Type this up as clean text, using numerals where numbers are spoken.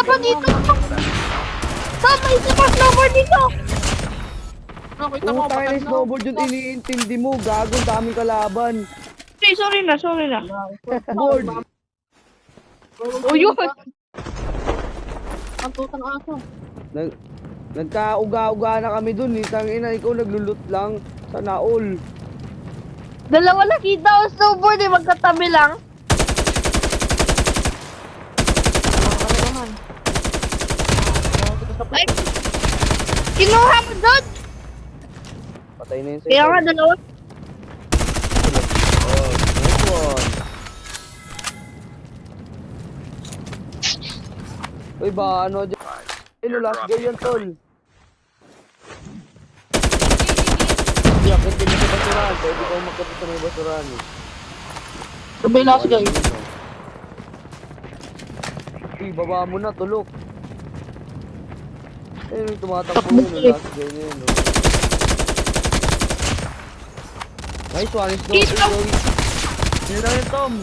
isa pa dito. Tom, may isa pa snowboard dito. Nakita mo, Utang patay na na. snowboard yung iniintindi mo. Gago, ang daming kalaban. Sorry na. Board. O yun. Ang tutang aso. Nagkauga-uga na kami dun. Tangina, ikaw naglulot lang. Sana all. Dalawa nakita ko snowboard eh, magkatabi lang. Ano naman? Ay, kinuha mo doon. Patay na yun Kaya nga dalawa. Oh, nice one. Uy, ba ano dyan? Hello, last guy yan, tol. Hindi, akit din sa basurahan. Pwede ko makita sa may basurahan eh. Sabay last guy. Uy, baba mo na, tulok. Ayun, yung tumatakbo yun, yung last guy na yun. Oh. Nice one, is no, Keep up. Sino lang yun, Tom?